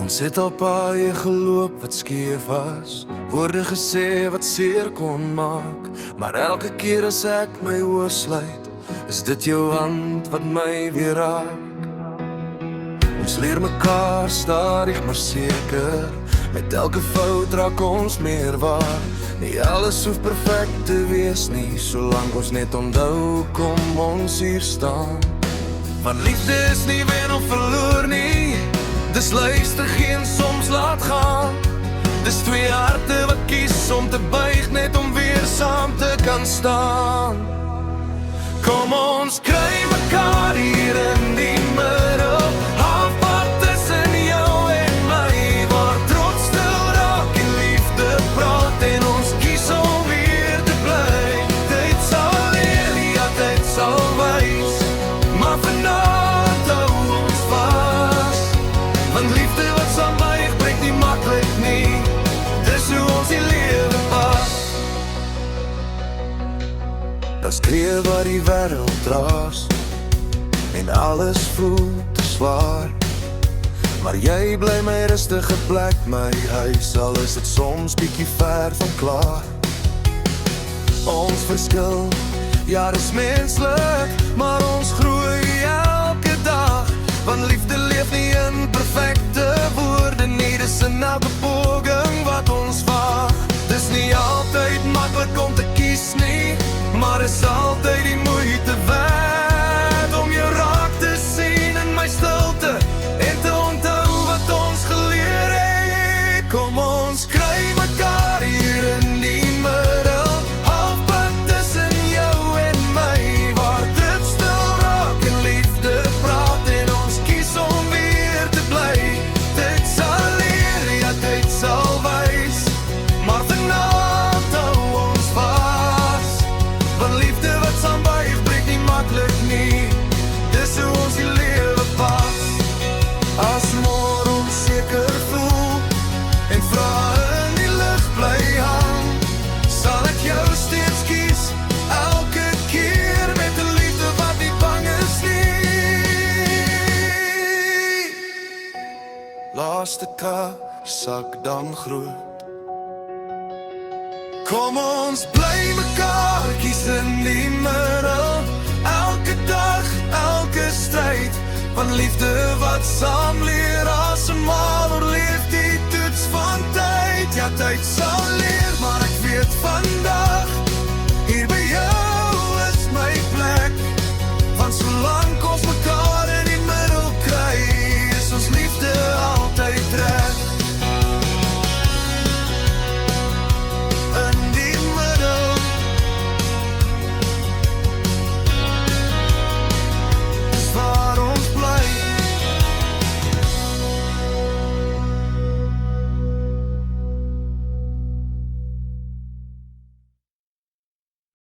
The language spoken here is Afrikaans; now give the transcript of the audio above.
Ons het al paaie geloop wat skeef was, woorde gesê wat seer kon maak, maar elke keer as ek my oë sluit, is dit jou hand wat my weer raak. Ons leer mekaar stadig maar seker, met elke fout raak ons meer waar. Nie alles hoef perfect te wees nie, solang ons net onthou kom ons hier staan. Want liefde is nie wen of verloor nie, dis luister geen soms laat gaan. Dis twee harte wat kies om te buig, net om weer saam te kan staan. Kom ons kry mekaar hier in die middel, halfpad tussen jou en my, waar trots stil raak en liefde praat, en ons kies om weer te bly. Tyd sal leer, ja tyd sal wys, maar vanaand hou ons vas. Want liefde wat saam buig breek nie maklik nie, dis hoe ons die lewe pas. Das kreeg wat die wêreld draas, en alles voel te zwaar, maar jy bly my rustige plek, my huis, al is het soms bietjie ver van klaar. Ons verskil, ja dis menslik, maar ons groei elke dag, want liefde leef nie in perfecte woorde nie, dis in elke poging wat ons waag. Dis nie altyd maklik om te kies nie, maar is altyd die moeite werd om jou raak te sien in my stilte en te onthou wat ons geleer het. Kom ons kry mekaar hier in die middel, halfpad tussen jou en my, waar dit stil raak en liefde praat, en ons kies om weer te bly. Tyd sal leer, ja tyd sal wys, maar vanaand hou ons vas. Want liefde wat saam buig breek nie maklik nie, dis hoe ons die lewe pas. As môre onseker voel en vrae in die lug bly hang, sal ek jou steeds kies, elke keer met 'n liefde wat nie bang is nie. Laaste sak dan groot. Kom ons bly mekaar kies in die middel, elke dag, elke stryd, van liefde wat saam leer, asemhaal oorleef die toets van tyd. Ja tyd sal